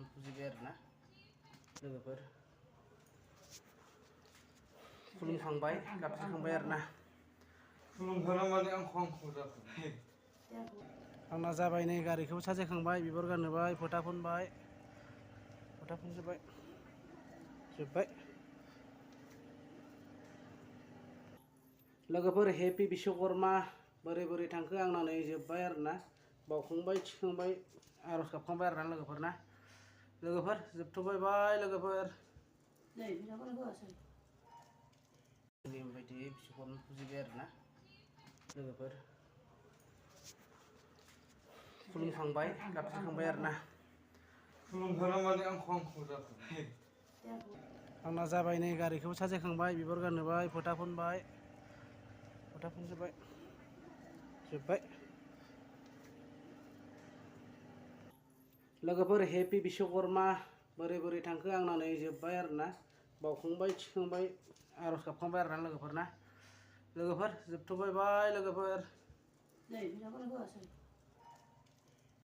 फुजिबाय आरोना लोगोफोर खुलुमखांबाय गाबज्रिखांबाय आरोना खुलुमखांनानै आं खंखौ जाखांबाय आंना जाबाय नै गारिखौ साजायखांबाय बिबार गानहोबाय फोथा फुनबाय फोथा फुनजोब्बाय जोब्बाय लोगोफोर हेपि बिश्वकर्मा बोरै बोरै थांखो आंना नै जोब्बाय आरोना बावखांबाय थिखांबाय आरज गाबखांबाय आरोना लोगोफोर जोबथ'बाय बाय लोगोफोर नेम बायदियै बिश्वकर्मा फुजिबाय आरोना लोगोफोर खुलुमखांबाय गाबज्रिखांबाय आरोना खुलुमखांनानै आं खंखौ जाखांबाय आंना जाबाय नै गारिखौ साजायखांबाय बिबार गानहोबाय फोथा फुनबाय फोथा फुनजोब्बाय जोब्बाय लोगोफोर हेपि बिश्वकर्मा बोरै बोरै थांखो आंना नै जोब्बाय आरोना बावखांबाय थिखांबाय आरज गाबखांबाय आरोना लोगोफोर जोबथ'बाय बाय लोगोफोर